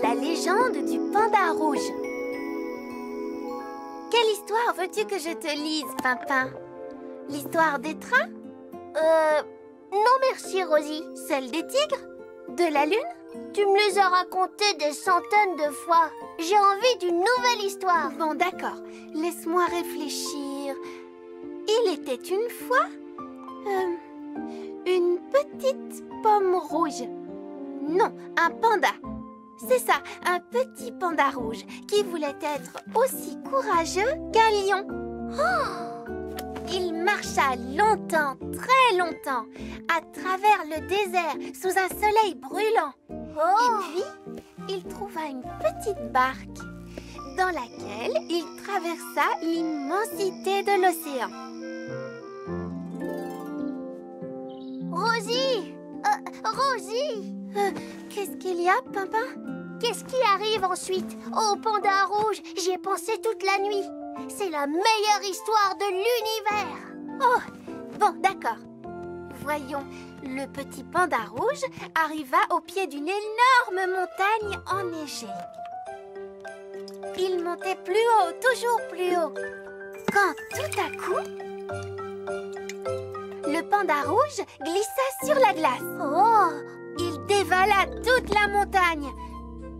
La légende du panda rouge. Quelle histoire veux-tu que je te lise, Pimpin? L'histoire des trains? Non merci, Rosie. Celle des tigres? De la lune? Tu me les as racontées des centaines de fois. J'ai envie d'une nouvelle histoire. Bon, d'accord. Laisse-moi réfléchir. Il était une fois une petite pomme rouge. Non, un panda. C'est ça, un petit panda rouge qui voulait être aussi courageux qu'un lion. Oh! Il marcha longtemps, très longtemps, à travers le désert sous un soleil brûlant. Oh! Et puis, il trouva une petite barque dans laquelle il traversa l'immensité de l'océan. Rosie! Rosie! Qu'est-ce qu'il y a, Pimpin? Qu'est-ce qui arrive ensuite? Au panda rouge, j'y ai pensé toute la nuit. C'est la meilleure histoire de l'univers. Oh, bon, d'accord. Voyons, le petit panda rouge arriva au pied d'une énorme montagne enneigée. Il montait plus haut, toujours plus haut, quand tout à coup, le panda rouge glissa sur la glace. Oh! Il dévala toute la montagne,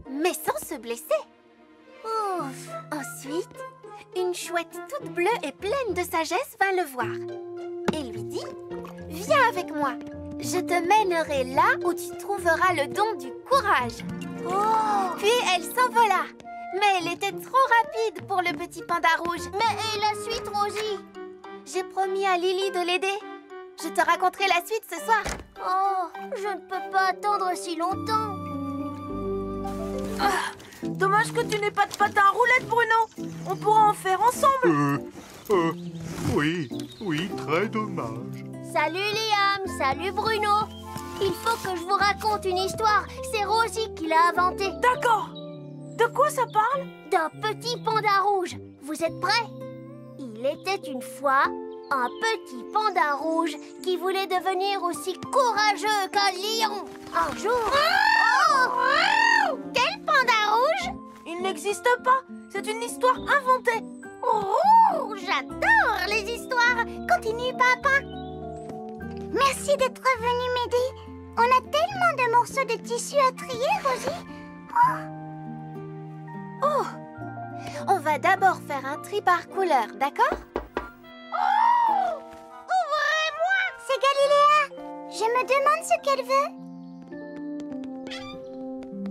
mais sans se blesser. Ouf! Ensuite, une chouette toute bleue et pleine de sagesse vint le voir et lui dit: « Viens avec moi, je te mènerai là où tu trouveras le don du courage. » Oh! Puis elle s'envola, mais elle était trop rapide pour le petit panda rouge. Mais et la suite, Rosie? J'ai promis à Lily de l'aider. Je te raconterai la suite ce soir. Oh, je ne peux pas attendre si longtemps. Ah, dommage que tu n'aies pas de patin à roulettes, Bruno. On pourra en faire ensemble. Oui, très dommage. Salut Liam, salut Bruno. Il faut que je vous raconte une histoire. C'est Rosie qui l'a inventée. D'accord. De quoi ça parle? D'un petit panda rouge. Vous êtes prêts? Il était une fois un petit panda rouge qui voulait devenir aussi courageux qu'un lion. Un jour... Oh! Quel panda rouge? Il n'existe pas. C'est une histoire inventée. Oh, j'adore les histoires. Continue, Papa. Merci d'être venu m'aider. On a tellement de morceaux de tissu à trier, Rosie. Oh! On va d'abord faire un tri par couleur, d'accord? Oh! Ouvrez-moi! C'est Galiléa. Je me demande ce qu'elle veut.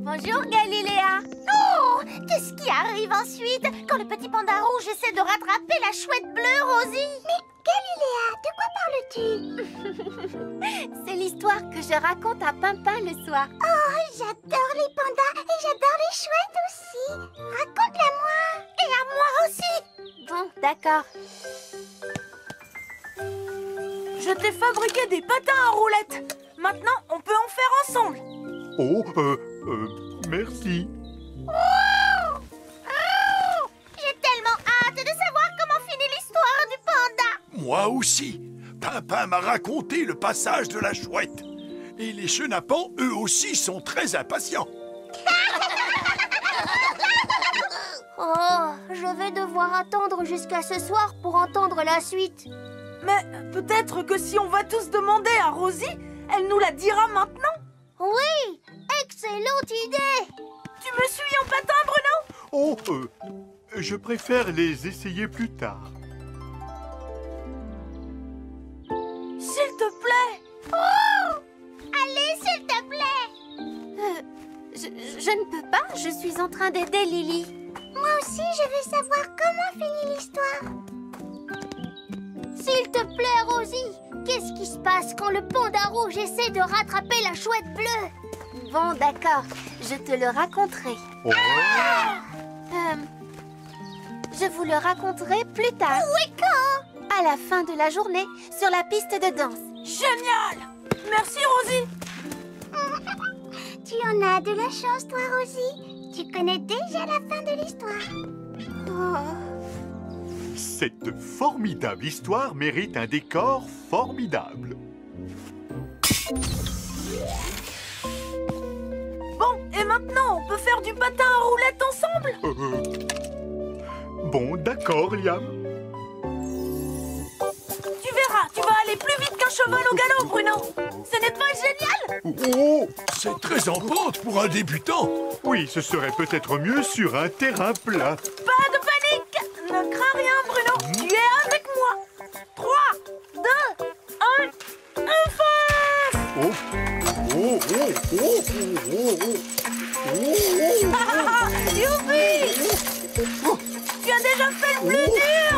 Bonjour, Galiléa. Oh! Qu'est-ce qui arrive ensuite quand le petit panda rouge essaie de rattraper la chouette bleue, Rosie? Mais Galiléa, de quoi parles-tu? C'est l'histoire que je raconte à Pimpin le soir. Oh, j'adore les pandas et j'adore les chouettes aussi. Raconte-la-moi. Et à moi aussi. Bon, d'accord. Je t'ai fabriqué des patins à roulettes. Maintenant, on peut en faire ensemble. Oh, merci. J'ai tellement hâte de savoir comment finit l'histoire du panda. Moi aussi. Pimpin m'a raconté le passage de la chouette. Et les chenapans, eux aussi, sont très impatients. Oh, je vais devoir attendre jusqu'à ce soir pour entendre la suite. Mais peut-être que si on va tous demander à Rosie, elle nous la dira maintenant. Oui, excellente idée. Tu me suis en patin, Bruno? Oh, je préfère les essayer plus tard. S'il te plaît. Oh! Allez, s'il te plaît. Je ne peux pas, je suis en train d'aider Lily. Moi aussi, je veux savoir comment finit l'histoire. S'il te plaît, Rosie, qu'est-ce qui se passe quand le panda rouge essaie de rattraper la chouette bleue? Bon, d'accord, je te le raconterai. Oh. Je vous le raconterai plus tard. Oui, quand? À la fin de la journée, sur la piste de danse. Génial. Merci, Rosie. Tu en as de la chance, toi, Rosie. Tu connais déjà la fin de l'histoire. Oh. Cette formidable histoire mérite un décor formidable. maintenant. On peut faire du patin à roulettes ensemble. Bon, d'accord, Liam. Tu verras, tu vas aller plus vite qu'un cheval au galop, Bruno. Ce n'est pas génial? Oh, c'est très en pente pour un débutant. Oui, ce serait peut-être mieux sur un terrain plat. Pas de panique. Ne crains rien, Bruno. Tu es avec moi. 3, 2, 1, fonce! Oh, oh, oh, oh, oh, oh, oh, Youpi! Tu as déjà fait le plus dur!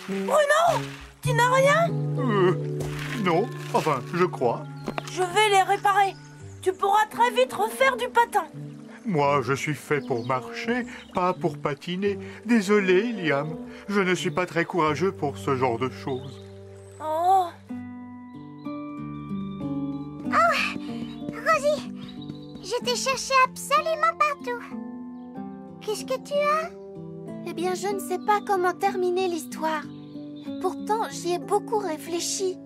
Bruno, tu n'as rien? non, enfin, je crois. Je vais les réparer. Tu pourras très vite refaire du patin. Moi, je suis fait pour marcher, pas pour patiner. Désolé, Liam. Je ne suis pas très courageux pour ce genre de choses. Oh, Rosie, je t'ai cherché absolument partout. Qu'est-ce que tu as? Eh bien, je ne sais pas comment terminer l'histoire. Pourtant, j'y ai beaucoup réfléchi.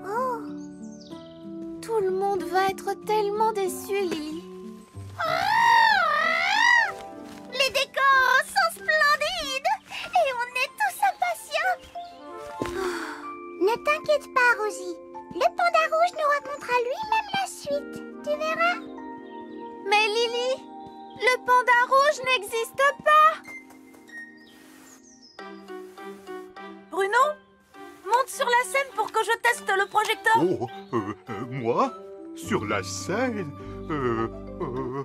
Oh, Tout le monde va être tellement déçu, Lily. les décors sont splendides et on est tous impatients. Ne t'inquiète pas, Rosie. Le panda rouge nous racontera lui-même la suite. Tu verras. Mais Lily, le panda rouge n'existe pas. Bruno, monte sur la scène pour que je teste le projecteur. Oh, moi? Sur la scène?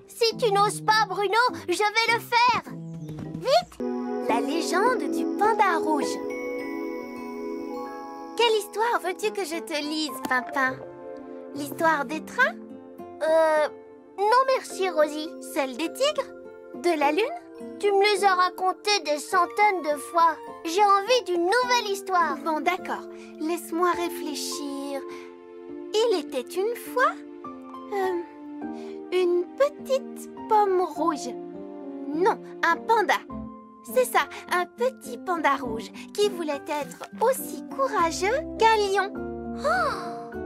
Si tu n'oses pas, Bruno, je vais le faire. La légende du panda rouge. Quelle histoire veux-tu que je te lise, Pimpin? L'histoire des trains? Non merci, Rosie. Celle des tigres? De la lune? Tu me les as racontées des centaines de fois. J'ai envie d'une nouvelle histoire. Bon, d'accord. Laisse-moi réfléchir. Il était une fois une petite pomme rouge. Non, un panda. C'est ça, un petit panda rouge qui voulait être aussi courageux qu'un lion. Oh!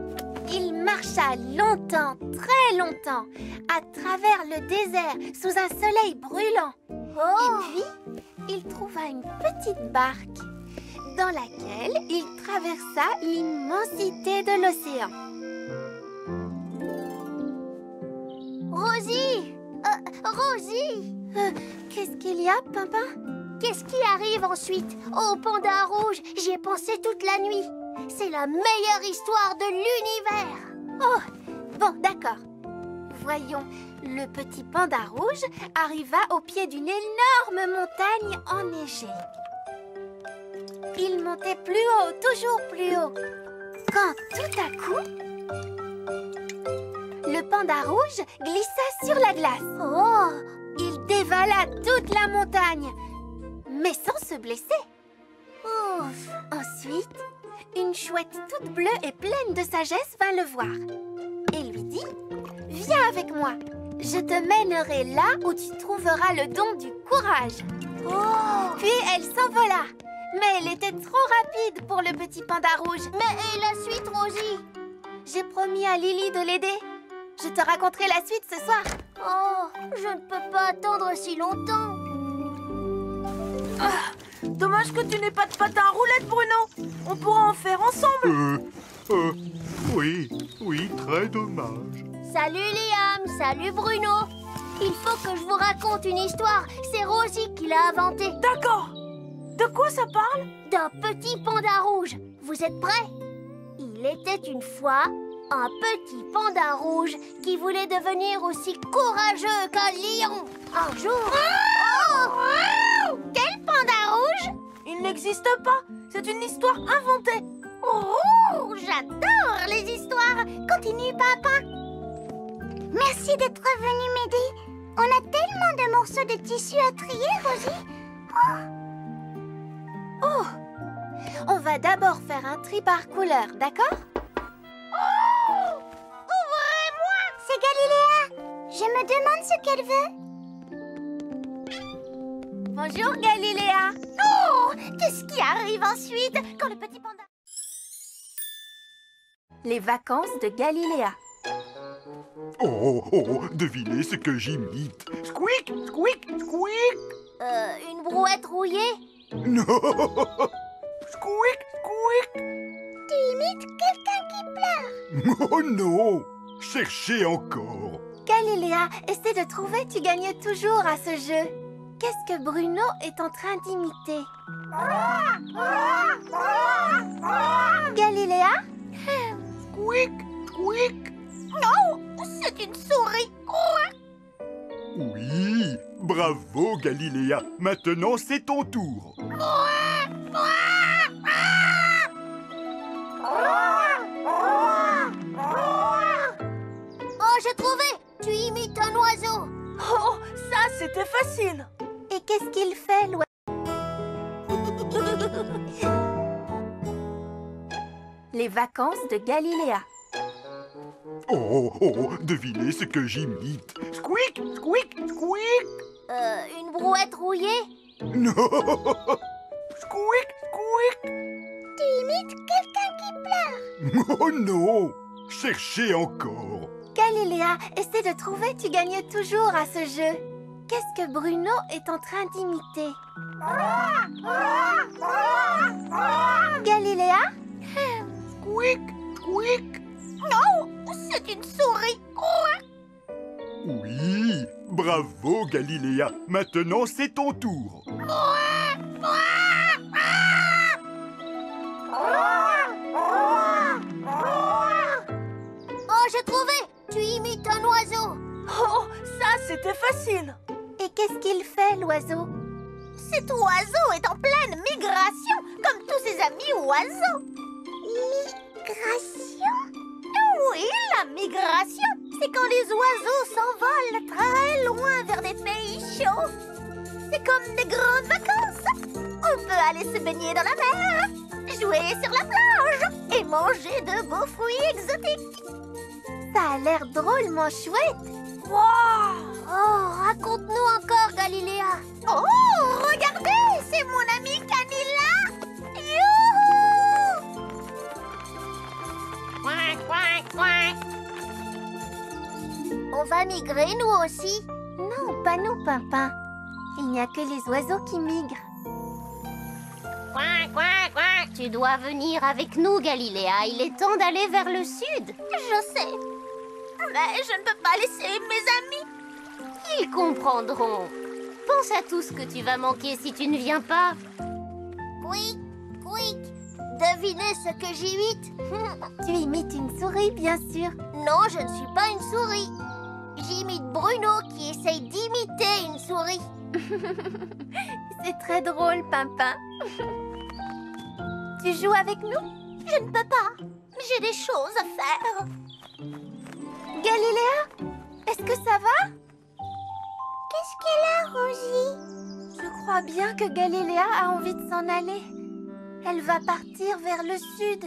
Il marcha longtemps, très longtemps, à travers le désert sous un soleil brûlant. Et puis, il trouva une petite barque dans laquelle il traversa l'immensité de l'océan. Rosie! Rosie! Qu'est-ce qu'il y a, Pimpin? Qu'est-ce qui arrive ensuite? Au panda rouge, j'y ai pensé toute la nuit. C'est la meilleure histoire de l'univers. Oh, bon, d'accord. Voyons, le petit panda rouge arriva au pied d'une énorme montagne enneigée. Il montait plus haut, toujours plus haut. Quand tout à coup, le panda rouge glissa sur la glace. Oh! Il dévala toute la montagne, mais sans se blesser. Ouf! Ensuite, une chouette toute bleue et pleine de sagesse vint le voir et lui dit « Viens avec moi, je te mènerai là où tu trouveras le don du courage. » Puis elle s'envola, mais elle était trop rapide pour le petit panda rouge. Mais et la suite, Rosie? J'ai promis à Lily de l'aider. Je te raconterai la suite ce soir. Oh, je ne peux pas attendre si longtemps. Dommage que tu n'aies pas de patin à roulettes, Bruno. On pourra en faire ensemble. Oui, très dommage. Salut Liam, salut Bruno. Il faut que je vous raconte une histoire. C'est Rosie qui l'a inventée. D'accord. De quoi ça parle? D'un petit panda rouge. Vous êtes prêts? Il était une fois un petit panda rouge qui voulait devenir aussi courageux qu'un lion. Un jour... Quel panda rouge? Il n'existe pas. C'est une histoire inventée. Oh, j'adore les histoires. Continue, papa. Merci d'être venu m'aider. On a tellement de morceaux de tissu à trier, Rosie. Oh, on va d'abord faire un tri par couleur, d'accord? Ouvrez-moi. C'est Galiléa. Je me demande ce qu'elle veut. Bonjour, Galiléa. Oh, qu'est-ce qui arrive ensuite quand le petit panda... Les vacances de Galiléa. Oh, oh, devinez ce que j'imite. Squeak, squeak, squeak. Une brouette rouillée? Non. Squeak, squeak. Tu imites quelqu'un qui pleure. Oh non. Cherchez encore. Galiléa, essaie de trouver, tu gagnes toujours à ce jeu. Qu'est-ce que Bruno est en train d'imiter? Galiléa? Squeak, squeak. Non, c'est une souris. Oui, bravo Galiléa. Maintenant c'est ton tour. Oh, j'ai trouvé! Tu imites un oiseau. Oh, ça, c'était facile. Et qu'est-ce qu'il fait, l'oiseau? Les vacances de Galiléa. Oh, oh, devinez ce que j'imite. Squeak, squeak, squeak. Une brouette rouillée? Non. Squeak, squeak. Tu imites quelqu'un qui pleure. Oh non. Cherchez encore. Galiléa, essaie de trouver, tu gagnes toujours à ce jeu. Qu'est-ce que Bruno est en train d'imiter? Galiléa? Squeak, squeak. Non, c'est une souris. Oui, bravo Galiléa. Maintenant c'est ton tour. Oh, j'ai trouvé! Tu imites un oiseau. Oh, ça, c'était facile. Et qu'est-ce qu'il fait, l'oiseau? Cet oiseau est en pleine migration, comme tous ses amis oiseaux. Migration? Oui, la migration, c'est quand les oiseaux s'envolent très loin vers des pays chauds. C'est comme des grandes vacances. On peut aller se baigner dans la mer, jouer sur la plage et manger de beaux fruits exotiques. Ça a l'air drôlement chouette. Waouh! Oh, raconte-nous encore, Galiléa. Oh, regardez, c'est mon amie Canilla. Youhou! On va migrer, nous aussi. Non, pas nous, Pimpin. Il n'y a que les oiseaux qui migrent. Tu dois venir avec nous, Galiléa. Il est temps d'aller vers le sud. Je sais. Mais je ne peux pas laisser mes amis. Ils comprendront. Pense à tout ce que tu vas manquer si tu ne viens pas. Quick, quick. Devinez ce que j'imite. Tu imites une souris, bien sûr. Non, je ne suis pas une souris. J'imite Bruno qui essaye d'imiter une souris. C'est très drôle, Pimpin. Tu joues avec nous? Je ne peux pas. J'ai des choses à faire. Galiléa, est-ce que ça va? Qu'est-ce qu'elle a, Rosie? Je crois bien que Galiléa a envie de s'en aller. Elle va partir vers le sud.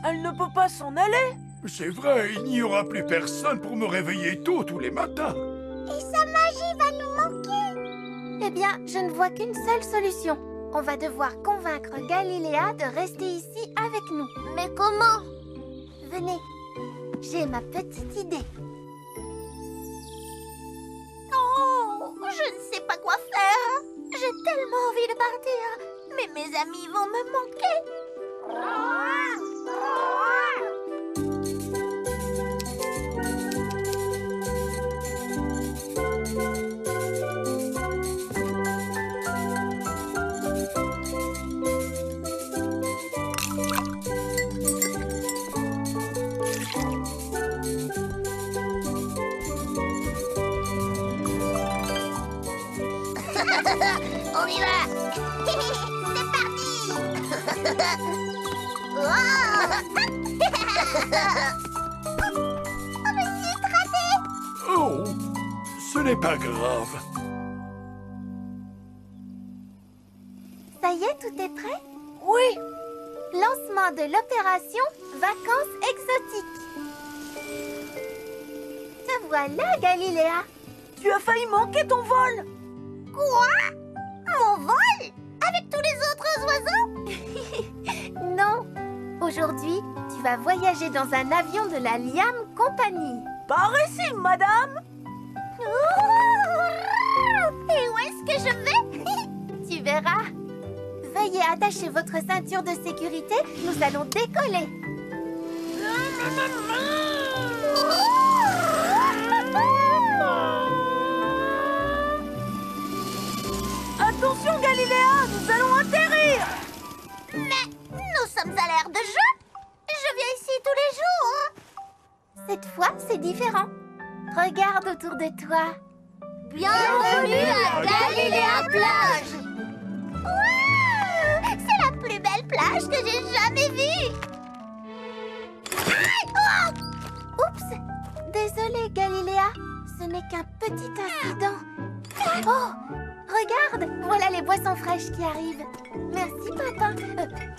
Elle ne peut pas s'en aller. C'est vrai, il n'y aura plus personne pour me réveiller tôt tous les matins. Et sa magie va nous manquer. Eh bien, je ne vois qu'une seule solution. On va devoir convaincre Galiléa de rester ici avec nous. Mais comment? Venez, j'ai ma petite idée. Oh, je ne sais pas quoi faire. J'ai tellement envie de partir, mais mes amis vont me manquer. On y va. C'est parti. On me suis étranglé. Oh, ce n'est pas grave. Ça y est, tout est prêt? Oui. Lancement de l'opération Vacances exotiques. Te voilà, Galiléa. Tu as failli manquer ton vol. Quoi? Mon vol? Avec tous les autres oiseaux? Non, Aujourd'hui, tu vas voyager dans un avion de la Liam Company. Par ici, madame. Et où est-ce que je vais? Tu verras. Veuillez attacher votre ceinture de sécurité, nous allons décoller. Attention, Galiléa, nous allons atterrir. Mais nous sommes à l'ère de jeu. Je viens ici tous les jours. Cette fois, c'est différent. Regarde autour de toi. Bienvenue à Galiléa Plage. Wow, c'est la plus belle plage que j'ai jamais vue. Oups! Désolée, Galiléa. Ce n'est qu'un petit incident. Oh! Regarde! Voilà les boissons fraîches qui arrivent. Merci, papa.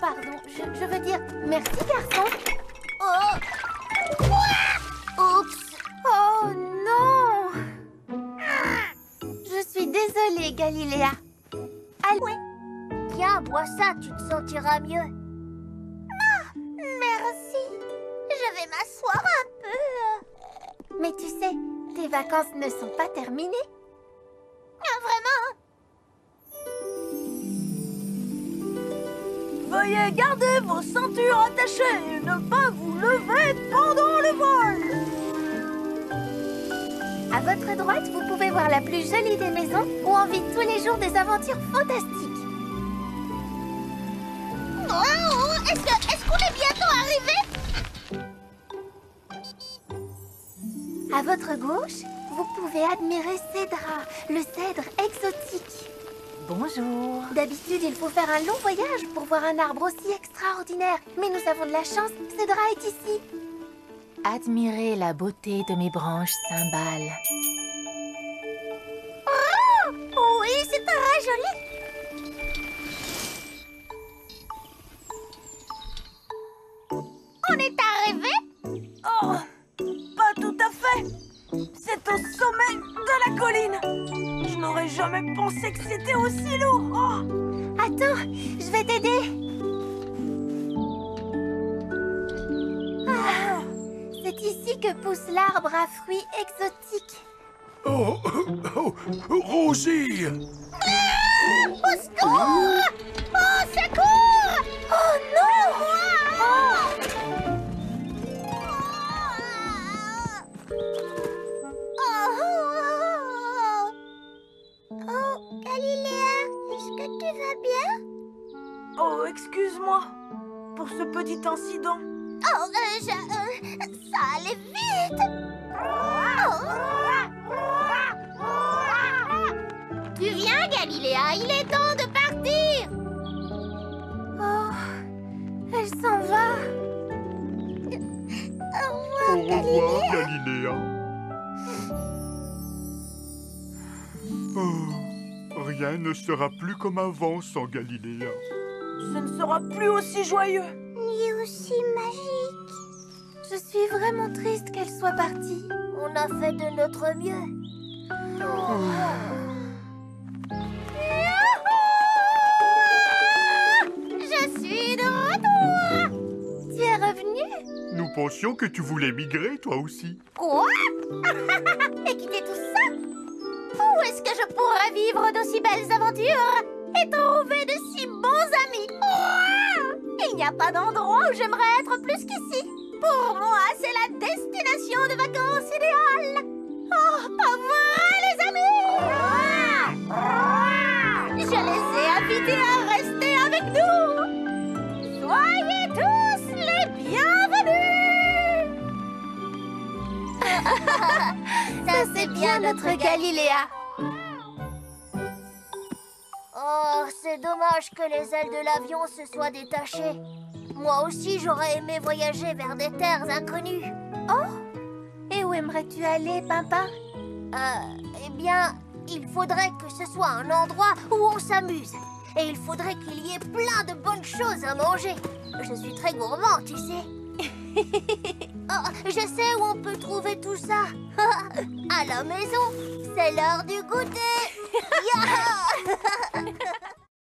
Pardon, je veux dire merci, garçon. Oups. Oh non! Je suis désolée, Galiléa. Allez. Tiens, bois ça, tu te sentiras mieux. Merci. Je vais m'asseoir un peu. Mais tu sais, tes vacances ne sont pas terminées. Vraiment? Veuillez garder vos ceintures attachées et ne pas vous lever pendant le vol. À votre droite, vous pouvez voir la plus jolie des maisons où on vit tous les jours des aventures fantastiques. Oh, est-ce qu'on est bientôt arrivé? À votre gauche, vous pouvez admirer Cédra, le cèdre exotique. Bonjour. D'habitude, il faut faire un long voyage pour voir un arbre aussi extraordinaire. Mais nous avons de la chance, Cédra est ici. Admirez la beauté de mes branches cymbales. Oh, oui, c'est très joli. On est arrivé? Oh, pas tout à fait. C'est au sommet de la colline. Je n'aurais jamais pensé que c'était aussi lourd. Oh. Attends, je vais t'aider. Ah, c'est ici que pousse l'arbre à fruits exotiques. Oh, Rosie! Au secours! Au secours! Oh non! Oh, Galiléa, est-ce que tu vas bien? Oh, excuse-moi pour ce petit incident. Oh, ça allait vite. Tu viens, Galiléa, il est temps de partir. Oh, elle s'en va. Au Au revoir, revoir, Galiléa. Galiléa. Oh, rien ne sera plus comme avant sans Galiléa. Ce ne sera plus aussi joyeux. Ni aussi magique. Je suis vraiment triste qu'elle soit partie. On a fait de notre mieux. Je suis de retour. Tu es revenue? Nous pensions que tu voulais migrer, toi aussi. Quoi? Et quitter tout ça? Où est-ce que je pourrais vivre d'aussi belles aventures et trouver de si bons amis? Il n'y a pas d'endroit où j'aimerais être plus qu'ici. Pour moi, c'est la destination de vacances idéale. Oh, pas vrai, les amis? Je les ai invités à rester avec nous. Soyez tous les bienvenus. Ça, c'est bien notre Galiléa. Oh, c'est dommage que les ailes de l'avion se soient détachées. Moi aussi, j'aurais aimé voyager vers des terres inconnues. Et où aimerais-tu aller, Pimpin? Eh bien, il faudrait que ce soit un endroit où on s'amuse. Et il faudrait qu'il y ait plein de bonnes choses à manger. Je suis très gourmand, tu sais. Oh, je sais où on peut trouver tout ça. À la maison, c'est l'heure du goûter.